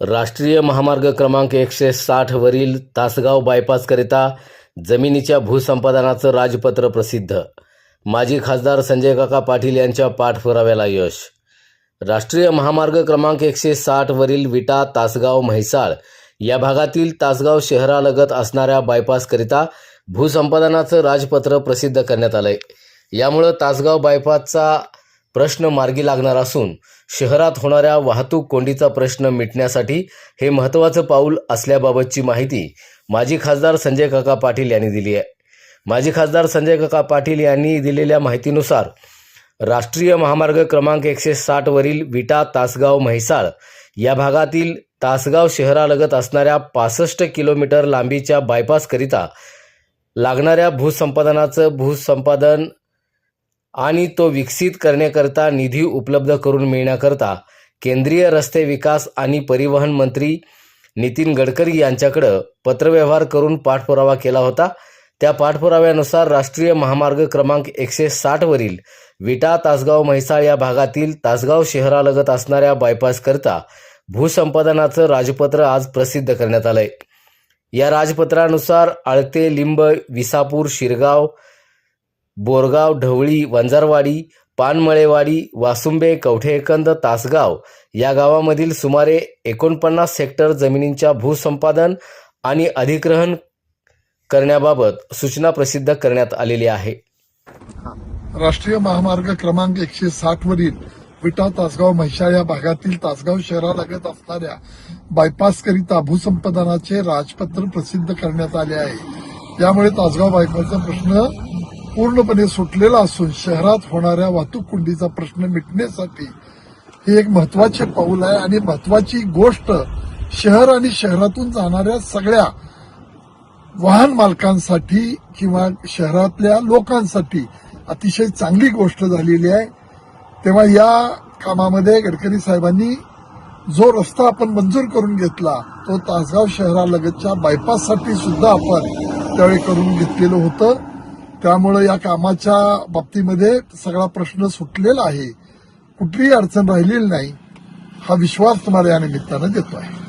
राष्ट्रीय महामार्ग क्रमांक 160 वरील तासगाव बायपासकरिता जमिनीच्या भूसंपादनाचं राजपत्र प्रसिद्ध. माजी खासदार संजय काका पाटील यांच्या पाठपुराव्याला यश. राष्ट्रीय महामार्ग क्रमांक 160 वरील विटा तासगाव म्हैसाळ या भागातील तासगाव शहरालगत असणाऱ्या बायपासकरिता भूसंपादनाचं राजपत्र प्रसिद्ध करण्यात आलंय. यामुळे तासगाव बायपासचा प्रश्न मार्गी लागणार असून शहरात होणाऱ्या वाहतूक कोंडीचा प्रश्न मिटण्यासाठी हे महत्त्वाचं पाऊल असल्याबाबतची माहिती माजी खासदार संजय काका पाटील यांनी दिली आहे. माजी खासदार संजय काका पाटील यांनी दिलेल्या माहितीनुसार राष्ट्रीय महामार्ग क्रमांक 160 वरील विटा तासगाव म्हैसाळ या भागातील तासगाव शहरालगत असणाऱ्या 65 किलोमीटर लांबीच्या बायपासकरिता लागणाऱ्या भूसंपादन आणि तो विकसित करण्याकरता निधी उपलब्ध करून मिळण्याकरता केंद्रीय रस्ते विकास आणि परिवहन मंत्री नितीन गडकरी यांच्याकडे पत्रव्यवहार करून पाठपुरावा केला होता. त्या पाठपुराव्यानुसार राष्ट्रीय महामार्ग क्रमांक 160 वरील विटा तासगाव म्हैसाळ या भागातील तासगाव शहरालगत असणाऱ्या बायपासकरिता भूसंपादनाचं राजपत्र आज प्रसिद्ध करण्यात आलंय. या राजपत्रानुसार आळते, लिंब, विसापूर, शिरगाव, बोरगाव, ढवळी, वंजारवाडी, पानमळेवाडी, वासुंबे, कवठेकंद, तासगाव या गावामधील सुमारे 49 हेक्टर जमिनींच्या भूसंपादन आणि अधिग्रहण करण्याबाबत सूचना प्रसिद्ध करण्यात आलेली आहे. राष्ट्रीय महामार्ग क्रमांक 160 वरील विटा तासगाव म्हैसाळ या भागातील तासगाव शहरालगत असणाऱ्या बायपासकरिता भूसंपादनाचे राजपत्र प्रसिद्ध करण्यात आले आहे. यामुळे तासगाव बायपासचा प्रश्न पूर्णपणे सुटलेला असून शहरात होणाऱ्या वाहतूक कोंडीचा प्रश्न मिटण्यासाठी हे एक महत्वाचे पाऊल आहे आणि महत्वाची गोष्ट शहर आणि शहरातून जाणाऱ्या सगळ्या वाहन मालकांसाठी किंवा शहरातल्या लोकांसाठी अतिशय चांगली गोष्ट झालेली आहे. तेव्हा या कामामध्ये गडकरी साहेबांनी जो रस्ता आपण मंजूर करून घेतला तो तासगाव शहरालगतच्या बायपाससाठी सुद्धा आपण त्यावेळी करून घेतलेलं होतं. त्यामुळे या कामाच्या बाबतीमध्ये सगळा प्रश्न सुटलेला आहे, कुठलीही अडचण राहिलेली नाही. हा विश्वास तुम्हाला या निमित्तानं देतो आहे.